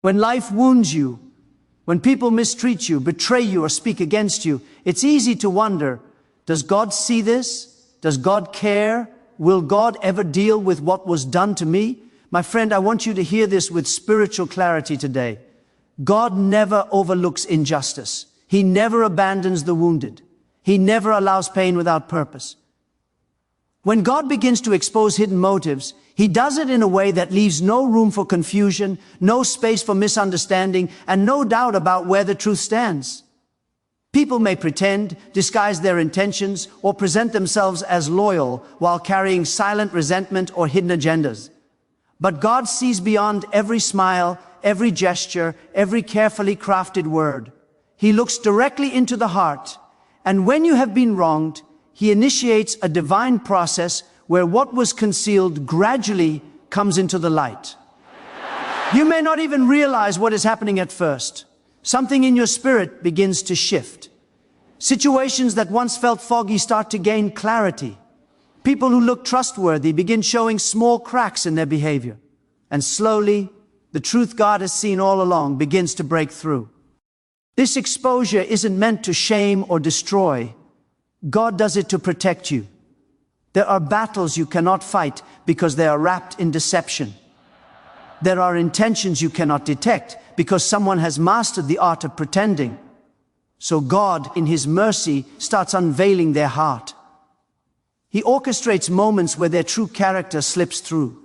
When life wounds you, when people mistreat you, betray you, or speak against you, it's easy to wonder, does God see this? Does God care? Will God ever deal with what was done to me? My friend, I want you to hear this with spiritual clarity today. God never overlooks injustice. He never abandons the wounded. He never allows pain without purpose. When God begins to expose hidden motives, he does it in a way that leaves no room for confusion, no space for misunderstanding, and no doubt about where the truth stands. People may pretend, disguise their intentions, or present themselves as loyal while carrying silent resentment or hidden agendas. But God sees beyond every smile, every gesture, every carefully crafted word. He looks directly into the heart, and when you have been wronged, he initiates a divine process where what was concealed gradually comes into the light. You may not even realize what is happening at first. Something in your spirit begins to shift. Situations that once felt foggy start to gain clarity. People who look trustworthy begin showing small cracks in their behavior. And slowly, the truth God has seen all along begins to break through. This exposure isn't meant to shame or destroy. God does it to protect you. There are battles you cannot fight because they are wrapped in deception. There are intentions you cannot detect because someone has mastered the art of pretending. So God, in his mercy, starts unveiling their heart. He orchestrates moments where their true character slips through.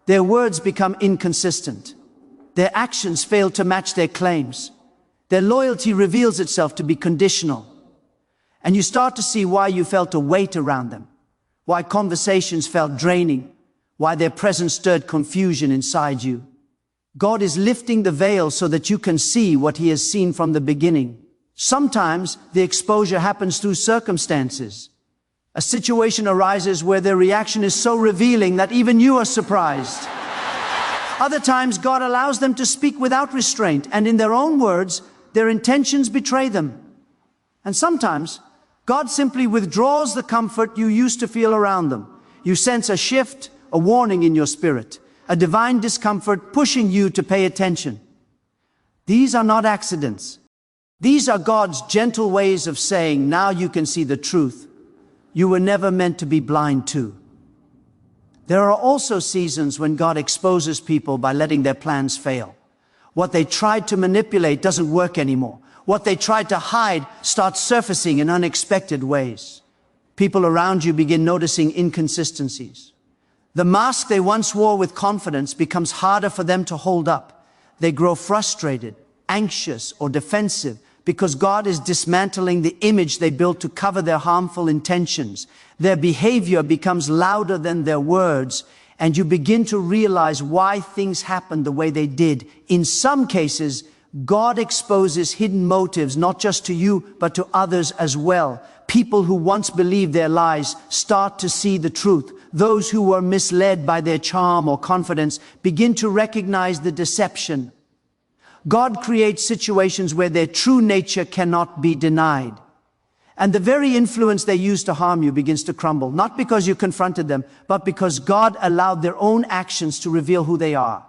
Their words become inconsistent. Their actions fail to match their claims. Their loyalty reveals itself to be conditional. And you start to see why you felt a weight around them, why conversations felt draining, why their presence stirred confusion inside you. God is lifting the veil so that you can see what he has seen from the beginning. Sometimes the exposure happens through circumstances. A situation arises where their reaction is so revealing that even you are surprised. Other times God allows them to speak without restraint, and in their own words, their intentions betray them. And sometimes God simply withdraws the comfort you used to feel around them. You sense a shift, a warning in your spirit, a divine discomfort pushing you to pay attention. These are not accidents. These are God's gentle ways of saying, now you can see the truth you were never meant to be blind to. There are also seasons when God exposes people by letting their plans fail. What they tried to manipulate doesn't work anymore. What they tried to hide starts surfacing in unexpected ways. People around you begin noticing inconsistencies. The mask they once wore with confidence becomes harder for them to hold up. They grow frustrated, anxious, or defensive because God is dismantling the image they built to cover their harmful intentions. Their behavior becomes louder than their words, and you begin to realize why things happened the way they did. In some cases, God exposes hidden motives, not just to you, but to others as well. People who once believed their lies start to see the truth. Those who were misled by their charm or confidence begin to recognize the deception. God creates situations where their true nature cannot be denied. And the very influence they used to harm you begins to crumble, not because you confronted them, but because God allowed their own actions to reveal who they are.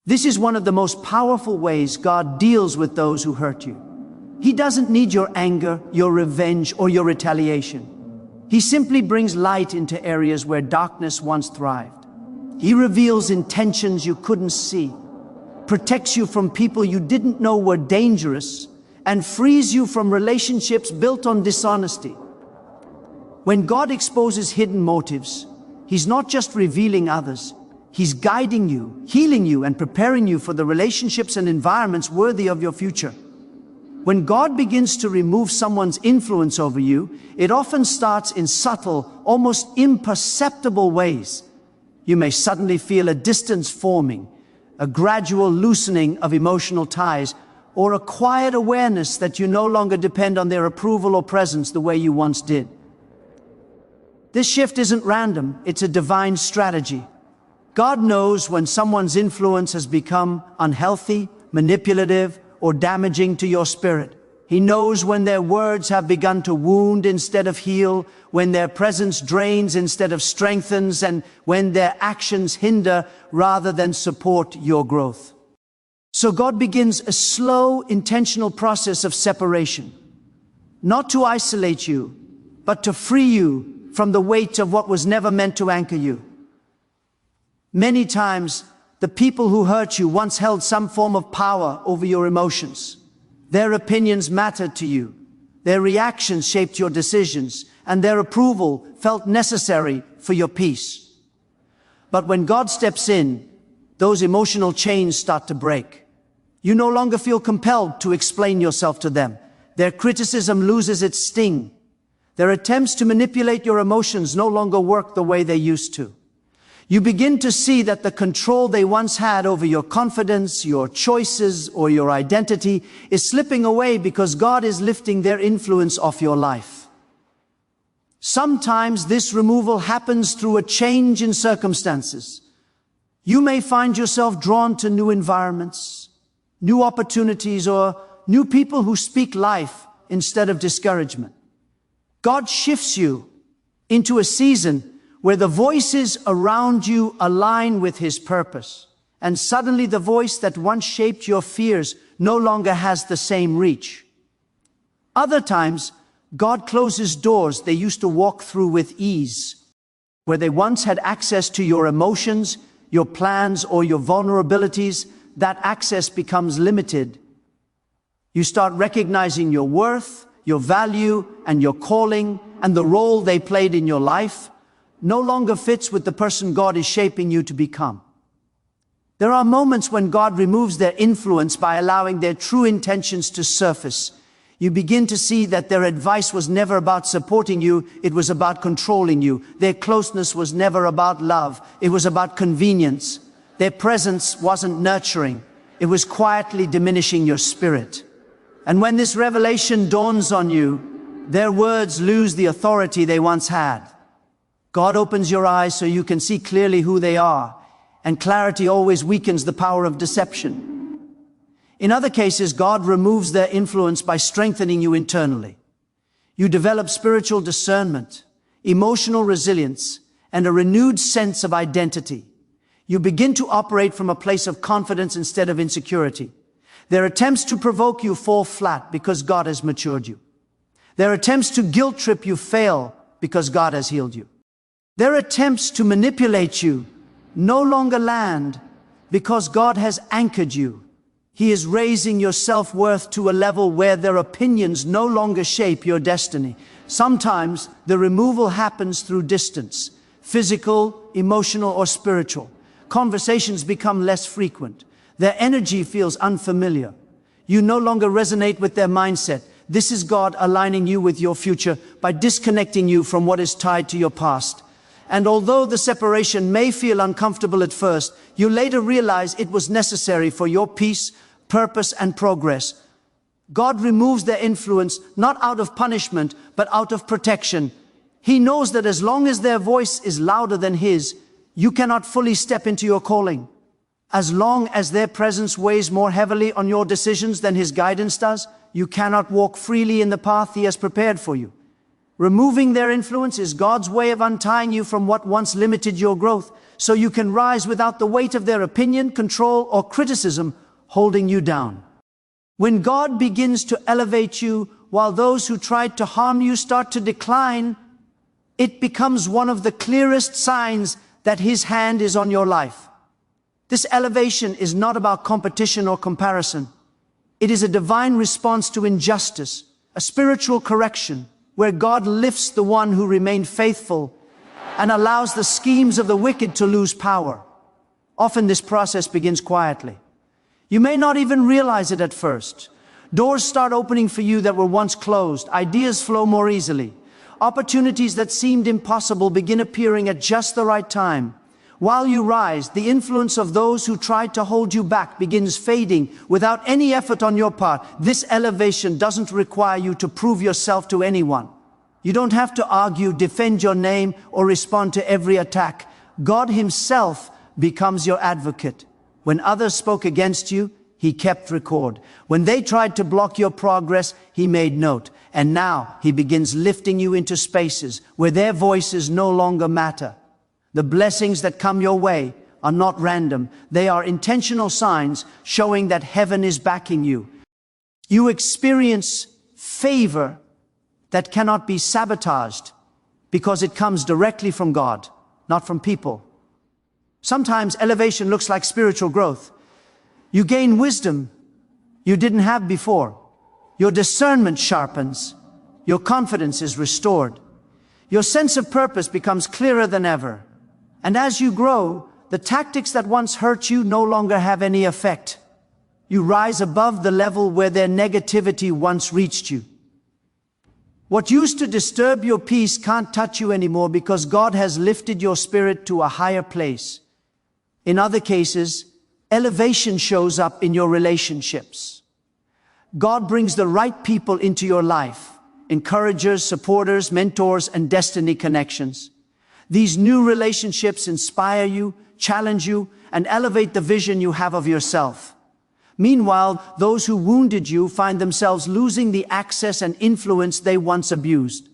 This is one of the most powerful ways God deals with those who hurt you. He doesn't need your anger, your revenge, or your retaliation. He simply brings light into areas where darkness once thrived. He reveals intentions you couldn't see, protects you from people you didn't know were dangerous, and frees you from relationships built on dishonesty. When God exposes hidden motives, he's not just revealing others. He's guiding you, healing you, and preparing you for the relationships and environments worthy of your future. When God begins to remove someone's influence over you, it often starts in subtle, almost imperceptible ways. You may suddenly feel a distance forming, a gradual loosening of emotional ties, or a quiet awareness that you no longer depend on their approval or presence the way you once did. This shift isn't random, it's a divine strategy. God knows when someone's influence has become unhealthy, manipulative, or damaging to your spirit. He knows when their words have begun to wound instead of heal, when their presence drains instead of strengthens, and when their actions hinder rather than support your growth. So God begins a slow, intentional process of separation, not to isolate you, but to free you from the weight of what was never meant to anchor you. Many times, the people who hurt you once held some form of power over your emotions. Their opinions mattered to you. Their reactions shaped your decisions, and their approval felt necessary for your peace. But when God steps in, those emotional chains start to break. You no longer feel compelled to explain yourself to them. Their criticism loses its sting. Their attempts to manipulate your emotions no longer work the way they used to. You begin to see that the control they once had over your confidence, your choices, or your identity is slipping away because God is lifting their influence off your life. Sometimes this removal happens through a change in circumstances. You may find yourself drawn to new environments, new opportunities, or new people who speak life instead of discouragement. God shifts you into a season where the voices around you align with His purpose, and suddenly the voice that once shaped your fears no longer has the same reach. Other times, God closes doors they used to walk through with ease. Where they once had access to your emotions, your plans, or your vulnerabilities, that access becomes limited. You start recognizing your worth, your value, and your calling, and the role they played in your life no longer fits with the person God is shaping you to become. There are moments when God removes their influence by allowing their true intentions to surface. You begin to see that their advice was never about supporting you, it was about controlling you. Their closeness was never about love, it was about convenience. Their presence wasn't nurturing, it was quietly diminishing your spirit. And when this revelation dawns on you, their words lose the authority they once had. God opens your eyes so you can see clearly who they are, and clarity always weakens the power of deception. In other cases, God removes their influence by strengthening you internally. You develop spiritual discernment, emotional resilience, and a renewed sense of identity. You begin to operate from a place of confidence instead of insecurity. Their attempts to provoke you fall flat because God has matured you. Their attempts to guilt trip you fail because God has healed you. Their attempts to manipulate you no longer land because God has anchored you. He is raising your self-worth to a level where their opinions no longer shape your destiny. Sometimes the removal happens through distance, physical, emotional, or spiritual. Conversations become less frequent. Their energy feels unfamiliar. You no longer resonate with their mindset. This is God aligning you with your future by disconnecting you from what is tied to your past. And although the separation may feel uncomfortable at first, you later realize it was necessary for your peace, purpose, and progress. God removes their influence not out of punishment, but out of protection. He knows that as long as their voice is louder than His, you cannot fully step into your calling. As long as their presence weighs more heavily on your decisions than His guidance does, you cannot walk freely in the path He has prepared for you. Removing their influence is God's way of untying you from what once limited your growth, so you can rise without the weight of their opinion, control, or criticism holding you down. When God begins to elevate you while those who tried to harm you start to decline, it becomes one of the clearest signs that His hand is on your life. This elevation is not about competition or comparison. It is a divine response to injustice, a spiritual correction, where God lifts the one who remained faithful and allows the schemes of the wicked to lose power. Often this process begins quietly. You may not even realize it at first. Doors start opening for you that were once closed. Ideas flow more easily. Opportunities that seemed impossible begin appearing at just the right time. While you rise, the influence of those who tried to hold you back begins fading without any effort on your part. This elevation doesn't require you to prove yourself to anyone. You don't have to argue, defend your name, or respond to every attack. God Himself becomes your advocate. When others spoke against you, He kept record. When they tried to block your progress, He made note. And now He begins lifting you into spaces where their voices no longer matter. The blessings that come your way are not random. They are intentional signs showing that heaven is backing you. You experience favor that cannot be sabotaged because it comes directly from God, not from people. Sometimes elevation looks like spiritual growth. You gain wisdom you didn't have before. Your discernment sharpens. Your confidence is restored. Your sense of purpose becomes clearer than ever. And as you grow, the tactics that once hurt you no longer have any effect. You rise above the level where their negativity once reached you. What used to disturb your peace can't touch you anymore because God has lifted your spirit to a higher place. In other cases, elevation shows up in your relationships. God brings the right people into your life, encouragers, supporters, mentors, and destiny connections. These new relationships inspire you, challenge you, and elevate the vision you have of yourself. Meanwhile, those who wounded you find themselves losing the access and influence they once abused.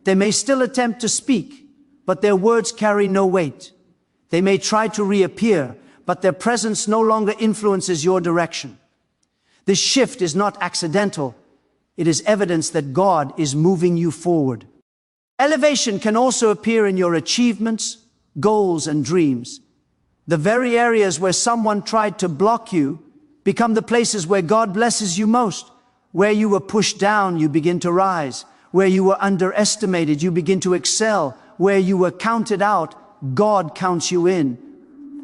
They may still attempt to speak, but their words carry no weight. They may try to reappear, but their presence no longer influences your direction. This shift is not accidental. It is evidence that God is moving you forward. Elevation can also appear in your achievements, goals, and dreams. The very areas where someone tried to block you become the places where God blesses you most. Where you were pushed down, you begin to rise. Where you were underestimated, you begin to excel. Where you were counted out, God counts you in.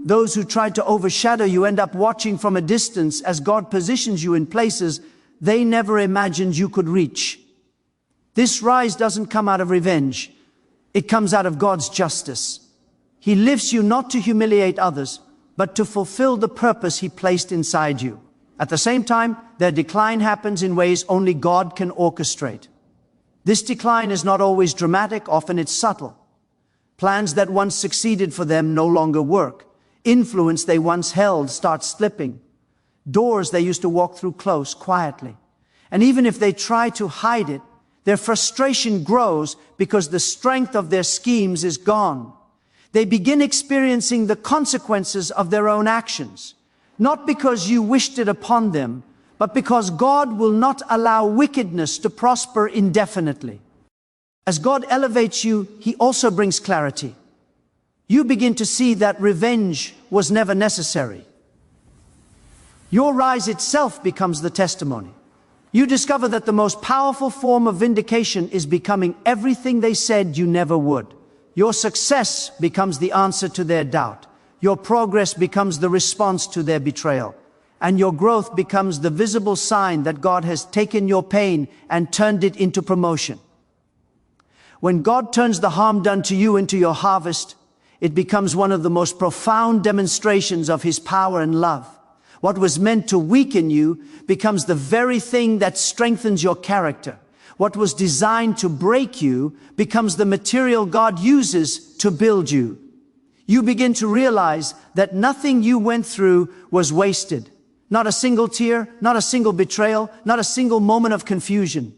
Those who tried to overshadow you end up watching from a distance as God positions you in places they never imagined you could reach. This rise doesn't come out of revenge. It comes out of God's justice. He lifts you not to humiliate others, but to fulfill the purpose He placed inside you. At the same time, their decline happens in ways only God can orchestrate. This decline is not always dramatic, often it's subtle. Plans that once succeeded for them no longer work. Influence they once held starts slipping. Doors they used to walk through close quietly. And even if they try to hide it, their frustration grows because the strength of their schemes is gone. They begin experiencing the consequences of their own actions, not because you wished it upon them, but because God will not allow wickedness to prosper indefinitely. As God elevates you, He also brings clarity. You begin to see that revenge was never necessary. Your rise itself becomes the testimony. You discover that the most powerful form of vindication is becoming everything they said you never would. Your success becomes the answer to their doubt. Your progress becomes the response to their betrayal. And your growth becomes the visible sign that God has taken your pain and turned it into promotion. When God turns the harm done to you into your harvest, it becomes one of the most profound demonstrations of His power and love. What was meant to weaken you becomes the very thing that strengthens your character. What was designed to break you becomes the material God uses to build you. You begin to realize that nothing you went through was wasted. Not a single tear, not a single betrayal, not a single moment of confusion.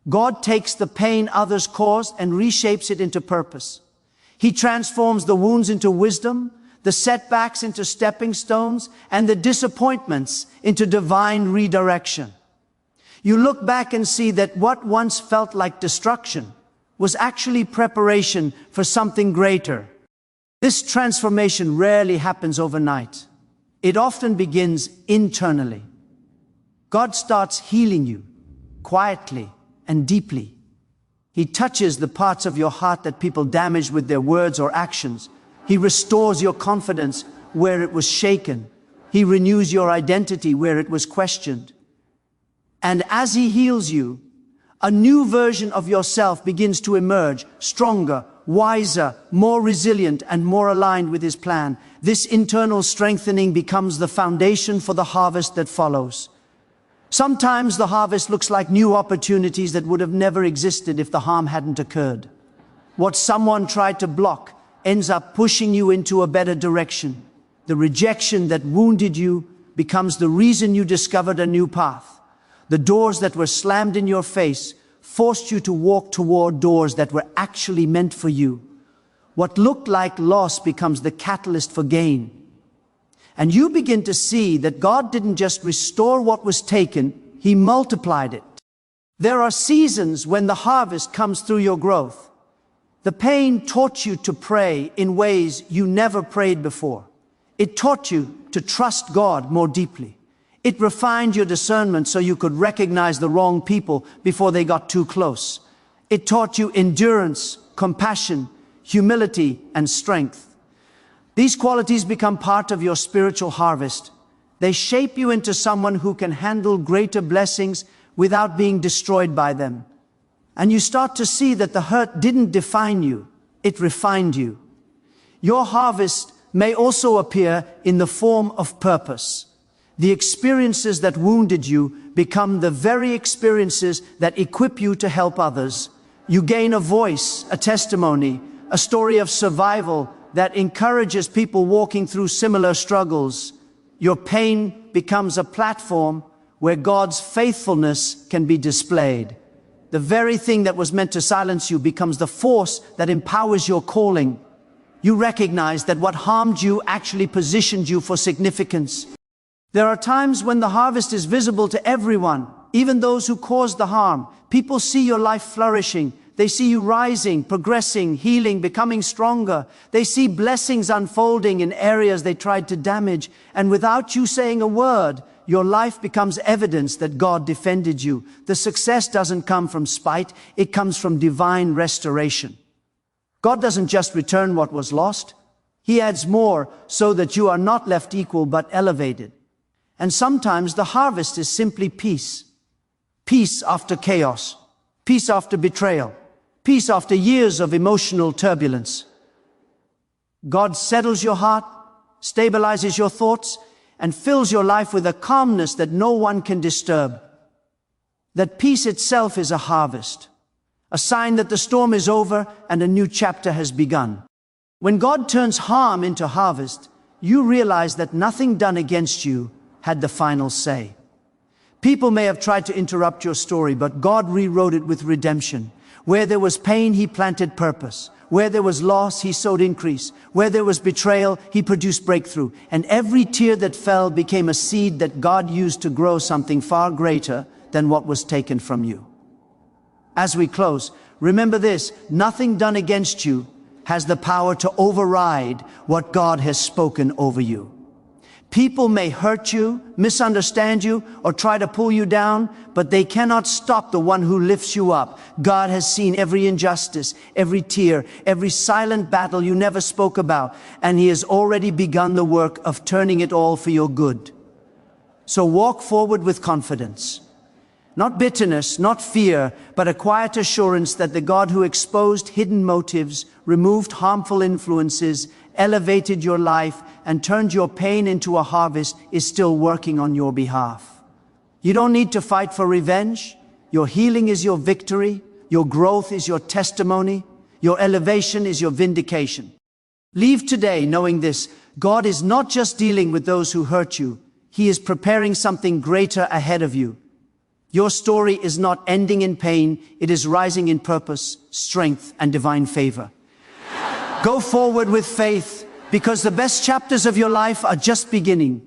God takes the pain others caused and reshapes it into purpose. He transforms the wounds into wisdom, the setbacks into stepping stones, and the disappointments into divine redirection. You look back and see that what once felt like destruction was actually preparation for something greater. This transformation rarely happens overnight. It often begins internally. God starts healing you quietly and deeply. He touches the parts of your heart that people damaged with their words or actions. He restores your confidence where it was shaken. He renews your identity where it was questioned. And as He heals you, a new version of yourself begins to emerge, stronger, wiser, more resilient, and more aligned with His plan. This internal strengthening becomes the foundation for the harvest that follows. Sometimes the harvest looks like new opportunities that would have never existed if the harm hadn't occurred. What someone tried to block ends up pushing you into a better direction. The rejection that wounded you becomes the reason you discovered a new path. The doors that were slammed in your face forced you to walk toward doors that were actually meant for you. What looked like loss becomes the catalyst for gain. And you begin to see that God didn't just restore what was taken, He multiplied it. There are seasons when the harvest comes through your growth. The pain taught you to pray in ways you never prayed before. It taught you to trust God more deeply. It refined your discernment so you could recognize the wrong people before they got too close. It taught you endurance, compassion, humility, and strength. These qualities become part of your spiritual harvest. They shape you into someone who can handle greater blessings without being destroyed by them. And you start to see that the hurt didn't define you, it refined you. Your harvest may also appear in the form of purpose. The experiences that wounded you become the very experiences that equip you to help others. You gain a voice, a testimony, a story of survival that encourages people walking through similar struggles. Your pain becomes a platform where God's faithfulness can be displayed. The very thing that was meant to silence you becomes the force that empowers your calling. You recognize that what harmed you actually positioned you for significance. There are times when the harvest is visible to everyone, even those who caused the harm. People see your life flourishing. They see you rising, progressing, healing, becoming stronger. They see blessings unfolding in areas they tried to damage. And without you saying a word, your life becomes evidence that God defended you. The success doesn't come from spite, it comes from divine restoration. God doesn't just return what was lost. He adds more so that you are not left equal but elevated. And sometimes the harvest is simply peace. Peace after chaos. Peace after betrayal. Peace after years of emotional turbulence. God settles your heart, stabilizes your thoughts, and fills your life with a calmness that no one can disturb. That peace itself is a harvest, a sign that the storm is over and a new chapter has begun. When God turns harm into harvest, you realize that nothing done against you had the final say. People may have tried to interrupt your story, but God rewrote it with redemption. Where there was pain, He planted purpose. Where there was loss, He sowed increase. Where there was betrayal, He produced breakthrough. And every tear that fell became a seed that God used to grow something far greater than what was taken from you. As we close, remember this: nothing done against you has the power to override what God has spoken over you. People may hurt you, misunderstand you, or try to pull you down, but they cannot stop the one who lifts you up. God has seen every injustice, every tear, every silent battle you never spoke about, and He has already begun the work of turning it all for your good. So walk forward with confidence. Not bitterness, not fear, but a quiet assurance that the God who exposed hidden motives, removed harmful influences, elevated your life, and turned your pain into a harvest is still working on your behalf. You don't need to fight for revenge. Your healing is your victory. Your growth is your testimony. Your elevation is your vindication. Leave today knowing this: God is not just dealing with those who hurt you. He is preparing something greater ahead of you. Your story is not ending in pain. It is rising in purpose, strength, and divine favor. Go forward with faith, because the best chapters of your life are just beginning.